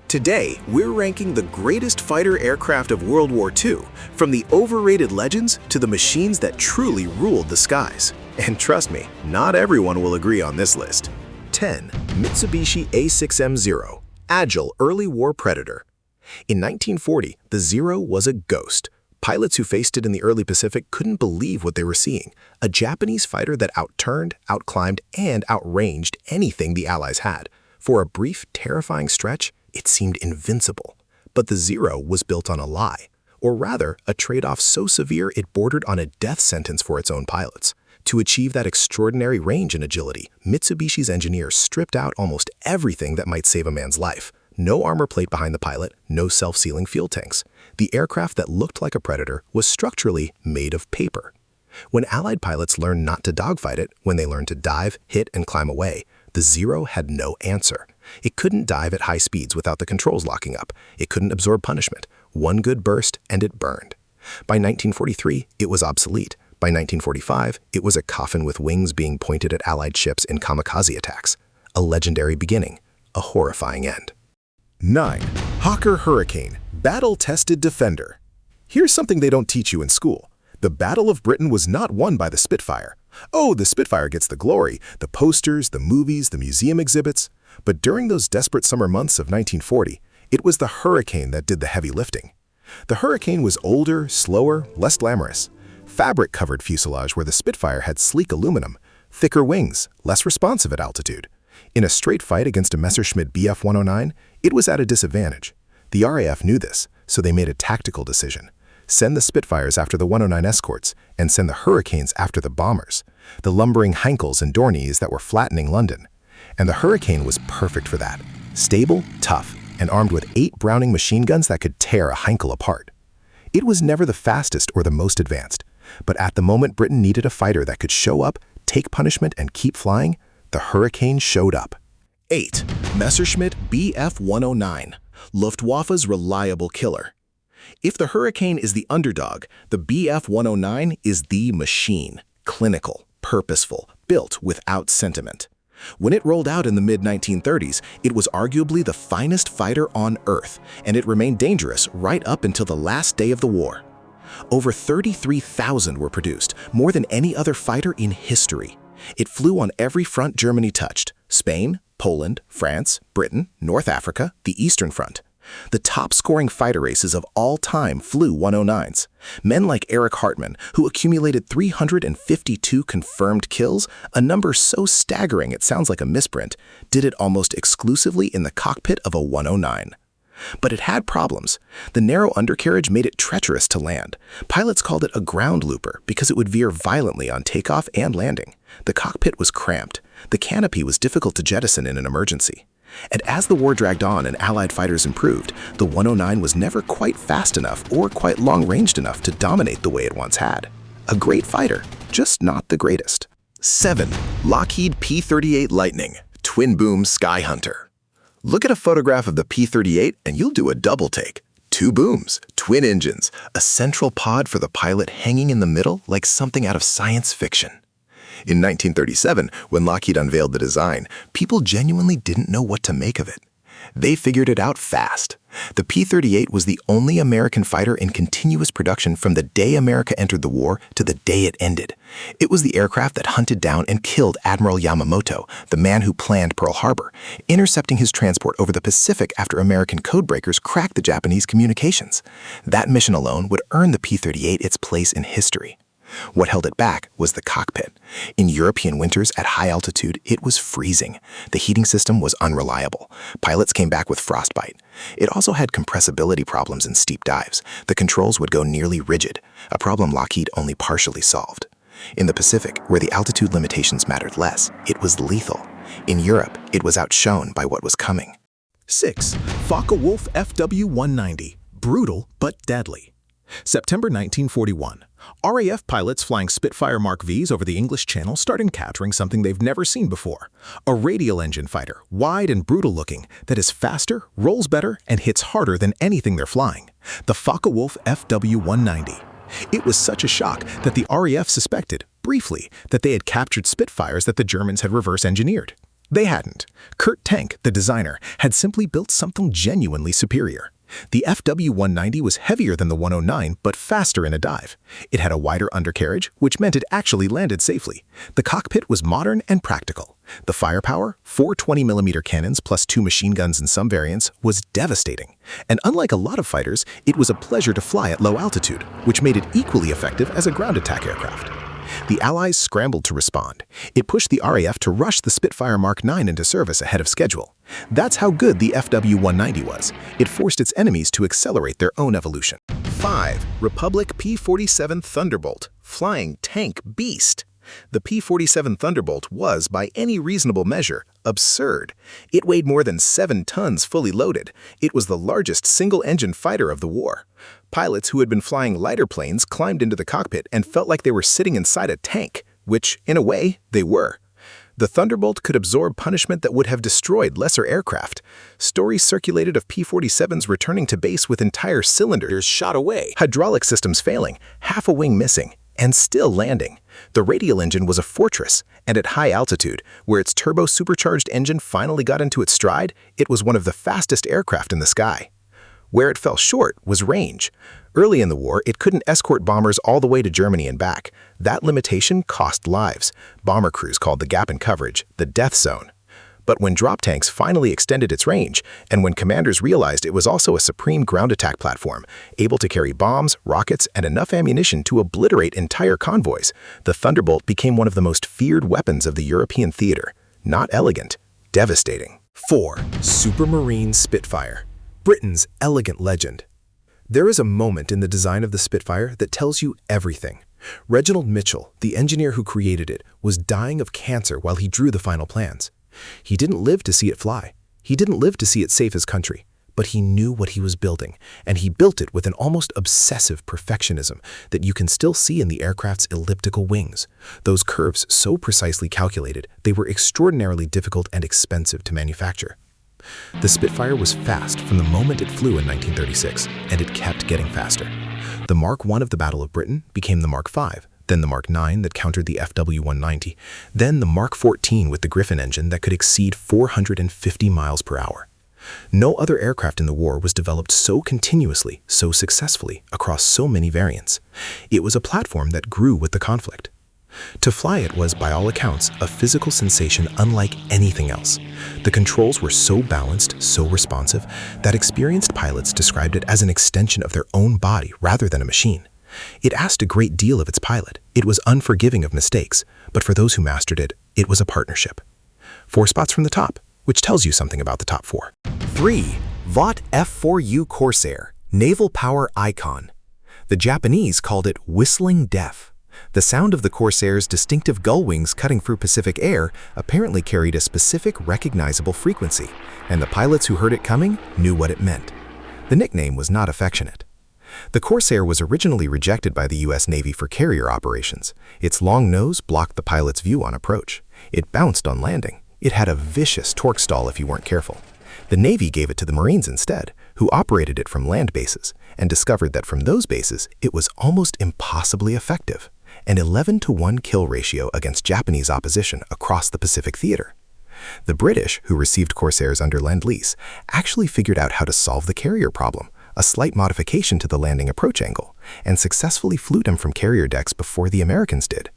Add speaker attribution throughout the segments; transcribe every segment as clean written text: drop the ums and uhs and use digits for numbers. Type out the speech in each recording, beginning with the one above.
Speaker 1: Today, we're ranking the greatest fighter aircraft of World War II, from the overrated legends to the machines that truly ruled the skies. And trust me, not everyone will agree on this list. 10. Mitsubishi A6M Zero, Agile Early War Predator. In 1940, the Zero was a ghost. Pilots who faced it in the early Pacific couldn't believe what they were seeing. A Japanese fighter that outturned, outclimbed, and outranged anything the Allies had. For a brief, terrifying stretch, it seemed invincible. But the Zero was built on a lie, or rather, a trade-off so severe it bordered on a death sentence for its own pilots. To achieve that extraordinary range and agility, Mitsubishi's engineers stripped out almost everything that might save a man's life. No armor plate behind the pilot, no self-sealing fuel tanks. The aircraft that looked like a Predator was structurally made of paper. When Allied pilots learned not to dogfight it, when they learned to dive, hit, and climb away, the Zero had no answer. It couldn't dive at high speeds without the controls locking up. It couldn't absorb punishment. One good burst and it burned. By 1943, it was obsolete. By 1945, it was a coffin with wings being pointed at Allied ships in kamikaze attacks. A legendary beginning, a horrifying end. 9. Hawker Hurricane, Battle-Tested Defender. Here's something they don't teach you in school. The Battle of Britain was not won by the Spitfire. Oh, the Spitfire gets the glory, the posters, the movies, the museum exhibits. But during those desperate summer months of 1940, it was the Hurricane that did the heavy lifting. The Hurricane was older, slower, less glamorous. Fabric-covered fuselage where the Spitfire had sleek aluminum, thicker wings, less responsive at altitude. In a straight fight against a Messerschmitt Bf 109, it was at a disadvantage. The RAF knew this, so they made a tactical decision. Send the Spitfires after the 109 escorts, and send the Hurricanes after the bombers, the lumbering Heinkels and Dorniers that were flattening London. And the Hurricane was perfect for that. Stable, tough, and armed with 8 Browning machine guns that could tear a Heinkel apart. It was never the fastest or the most advanced, but at the moment Britain needed a fighter that could show up, take punishment, and keep flying, the Hurricane showed up. 8. Messerschmitt Bf 109, Luftwaffe's reliable killer. If the Hurricane is the underdog, the Bf 109 is the machine, clinical, purposeful, built without sentiment. When it rolled out in the mid-1930s, it was arguably the finest fighter on Earth, and it remained dangerous right up until the last day of the war. Over 33,000 were produced, more than any other fighter in history. It flew on every front Germany touched: Spain, Poland, France, Britain, North Africa, the Eastern Front. The top-scoring fighter races of all time flew 109s. Men like Erich Hartmann, who accumulated 352 confirmed kills, a number so staggering it sounds like a misprint, did it almost exclusively in the cockpit of a 109. But it had problems. The narrow undercarriage made it treacherous to land. Pilots called it a ground looper because it would veer violently on takeoff and landing. The cockpit was cramped. The canopy was difficult to jettison in an emergency. And as the war dragged on and Allied fighters improved, the 109 was never quite fast enough or quite long-ranged enough to dominate the way it once had. A great fighter, just not the greatest. 7. Lockheed P-38 Lightning, Twin-Boom Sky Hunter. Look at a photograph of the P-38 and you'll do a double take. 2 booms, twin engines, a central pod for the pilot hanging in the middle like something out of science fiction. In 1937, when Lockheed unveiled the design, people genuinely didn't know what to make of it. They figured it out fast. The P-38 was the only American fighter in continuous production from the day America entered the war to the day it ended. It was the aircraft that hunted down and killed Admiral Yamamoto, the man who planned Pearl Harbor, intercepting his transport over the Pacific after American codebreakers cracked the Japanese communications. That mission alone would earn the P-38 its place in history. What held it back was the cockpit. In European winters at high altitude, it was freezing. The heating system was unreliable. Pilots came back with frostbite. It also had compressibility problems in steep dives. The controls would go nearly rigid, a problem Lockheed only partially solved. In the Pacific, where the altitude limitations mattered less, it was lethal. In Europe, it was outshone by what was coming. 6. Focke-Wulf Fw 190, brutal but deadly. September 1941. RAF pilots flying Spitfire Mark Vs over the English Channel start encountering something they've never seen before. A radial engine fighter, wide and brutal looking, that is faster, rolls better, and hits harder than anything they're flying. The Focke-Wulf Fw 190. It was such a shock that the RAF suspected, briefly, that they had captured Spitfires that the Germans had reverse engineered. They hadn't. Kurt Tank, the designer, had simply built something genuinely superior. The FW190 was heavier than the 109, but faster in a dive. It had a wider undercarriage, which meant it actually landed safely. The cockpit was modern and practical. The firepower, 4 20mm cannons plus 2 machine guns in some variants, was devastating. And unlike a lot of fighters, it was a pleasure to fly at low altitude, which made it equally effective as a ground attack aircraft. The Allies scrambled to respond. It pushed the RAF to rush the Spitfire Mark IX into service ahead of schedule. That's how good the FW190 was. It forced its enemies to accelerate their own evolution. 5. Republic P-47 Thunderbolt, Flying Tank Beast. The P-47 Thunderbolt was, by any reasonable measure, absurd. It weighed more than 7 tons fully loaded. It was the largest single-engine fighter of the war. Pilots who had been flying lighter planes climbed into the cockpit and felt like they were sitting inside a tank, which, in a way, they were. The Thunderbolt could absorb punishment that would have destroyed lesser aircraft. Stories circulated of P-47s returning to base with entire cylinders shot away, hydraulic systems failing, half a wing missing, and still landing. The radial engine was a fortress, and at high altitude, where its turbo-supercharged engine finally got into its stride, it was one of the fastest aircraft in the sky. Where it fell short was range. Early in the war, it couldn't escort bombers all the way to Germany and back. That limitation cost lives. Bomber crews called the gap in coverage the death zone. But when drop tanks finally extended its range, and when commanders realized it was also a supreme ground attack platform, able to carry bombs, rockets, and enough ammunition to obliterate entire convoys, the Thunderbolt became one of the most feared weapons of the European theater. Not elegant, devastating. 4. Supermarine Spitfire, Britain's elegant legend. There is a moment in the design of the Spitfire that tells you everything. Reginald Mitchell, the engineer who created it, was dying of cancer while he drew the final plans. He didn't live to see it fly. He didn't live to see it save his country. But he knew what he was building, and he built it with an almost obsessive perfectionism that you can still see in the aircraft's elliptical wings. Those curves so precisely calculated, they were extraordinarily difficult and expensive to manufacture. The Spitfire was fast from the moment it flew in 1936, and it kept getting faster. The Mark I of the Battle of Britain became the Mark V, then the Mark IX that countered the FW190, then the Mark XIV with the Griffin engine that could exceed 450 miles per hour. No other aircraft in the war was developed so continuously, so successfully, across so many variants. It was a platform that grew with the conflict. To fly it was, by all accounts, a physical sensation unlike anything else. The controls were so balanced, so responsive, that experienced pilots described it as an extension of their own body rather than a machine. It asked a great deal of its pilot. It was unforgiving of mistakes, but for those who mastered it, it was a partnership. 4 spots from the top, which tells you something about the top 4. 3. Vought F4U Corsair, naval power icon. The Japanese called it whistling death. The sound of the Corsair's distinctive gull wings cutting through Pacific air apparently carried a specific recognizable frequency, and the pilots who heard it coming knew what it meant. The nickname was not affectionate. The Corsair was originally rejected by the U.S. Navy for carrier operations. Its long nose blocked the pilot's view on approach. It bounced on landing. It had a vicious torque stall if you weren't careful. The Navy gave it to the Marines instead, who operated it from land bases, and discovered that from those bases, it was almost impossibly effective. An 11-to-1 kill ratio against Japanese opposition across the Pacific theater. The British, who received Corsairs under Lend-Lease, actually figured out how to solve the carrier problem, a slight modification to the landing approach angle, and successfully flew them from carrier decks before the Americans did.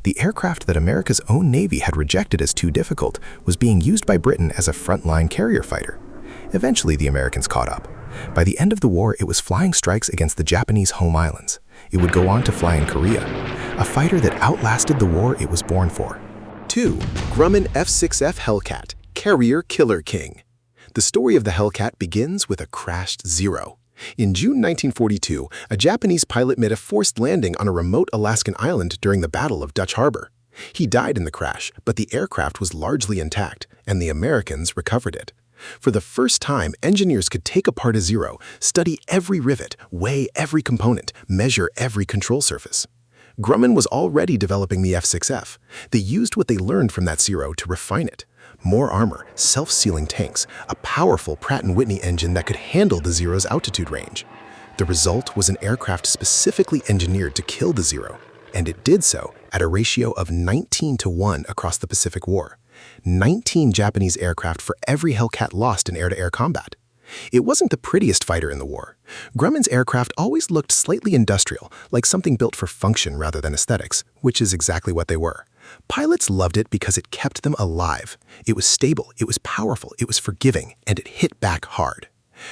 Speaker 1: The aircraft that America's own Navy had rejected as too difficult was being used by Britain as a frontline carrier fighter. Eventually, the Americans caught up. By the end of the war, it was flying strikes against the Japanese home islands. It would go on to fly in Korea, a fighter that outlasted the war it was born for. 2. Grumman F6F Hellcat, Carrier Killer King. The story of the Hellcat begins with a crashed Zero. In June 1942, a Japanese pilot made a forced landing on a remote Alaskan island during the Battle of Dutch Harbor. He died in the crash, but the aircraft was largely intact, and the Americans recovered it. For the first time, engineers could take apart a Zero, study every rivet, weigh every component, measure every control surface. Grumman was already developing the F6F. They used what they learned from that Zero to refine it. More armor, self-sealing tanks, a powerful Pratt & Whitney engine that could handle the Zero's altitude range. The result was an aircraft specifically engineered to kill the Zero, and it did so at a ratio of 19-to-1 across the Pacific War. 19 Japanese aircraft for every Hellcat lost in air-to-air combat. It wasn't the prettiest fighter in the war. Grumman's aircraft always looked slightly industrial, like something built for function rather than aesthetics, which is exactly what they were. Pilots loved it because it kept them alive. It was stable, it was powerful, it was forgiving, and it hit back hard.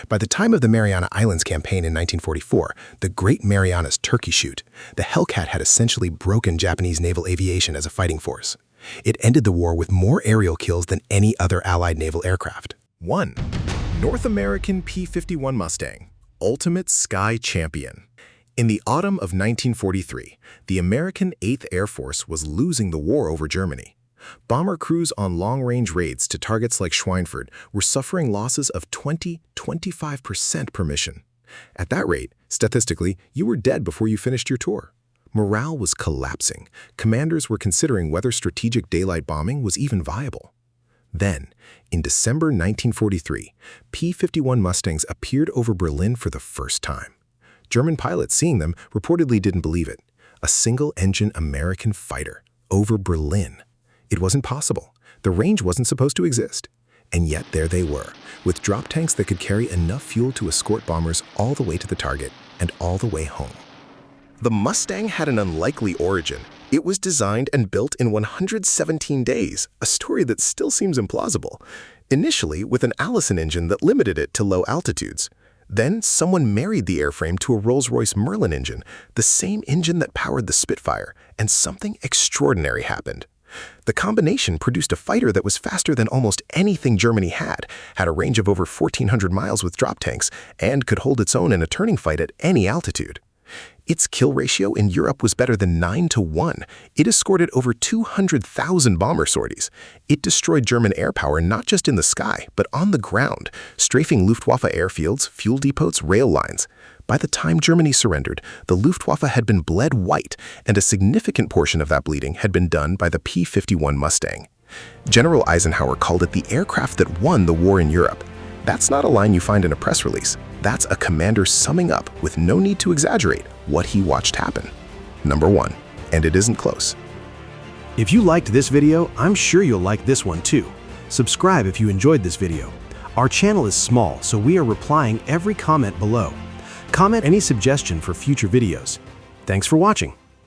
Speaker 1: By the time of the Mariana Islands campaign in 1944, the Great Marianas Turkey Shoot, the Hellcat had essentially broken Japanese naval aviation as a fighting force. It ended the war with more aerial kills than any other Allied naval aircraft. 1. North American P-51 Mustang, Ultimate Sky Champion. In the autumn of 1943, the American 8th Air Force was losing the war over Germany. Bomber crews on long-range raids to targets like Schweinfurt were suffering losses of 20–25% per mission. At that rate, statistically, you were dead before you finished your tour. Morale was collapsing. Commanders were considering whether strategic daylight bombing was even viable. Then, in December 1943, P-51 Mustangs appeared over Berlin for the first time. German pilots seeing them reportedly didn't believe it. A single-engine American fighter over Berlin. It wasn't possible. The range wasn't supposed to exist. And yet there they were, with drop tanks that could carry enough fuel to escort bombers all the way to the target and all the way home. The Mustang had an unlikely origin. It was designed and built in 117 days, a story that still seems implausible. Initially, with an Allison engine that limited it to low altitudes. Then, someone married the airframe to a Rolls-Royce Merlin engine, the same engine that powered the Spitfire, and something extraordinary happened. The combination produced a fighter that was faster than almost anything Germany had a range of over 1,400 miles with drop tanks, and could hold its own in a turning fight at any altitude. Its kill ratio in Europe was better than 9-to-1. It escorted over 200,000 bomber sorties. It destroyed German air power not just in the sky, but on the ground, strafing Luftwaffe airfields, fuel depots, rail lines. By the time Germany surrendered, the Luftwaffe had been bled white, and a significant portion of that bleeding had been done by the P-51 Mustang. General Eisenhower called it the aircraft that won the war in Europe. That's not a line you find in a press release. That's a commander summing up, with no need to exaggerate, what he watched happen. Number 1, and it isn't close.
Speaker 2: If you liked this video, I'm sure you'll like this one too. Subscribe if you enjoyed this video. Our channel is small, so we are replying every comment below. Comment any suggestion for future videos. Thanks for watching.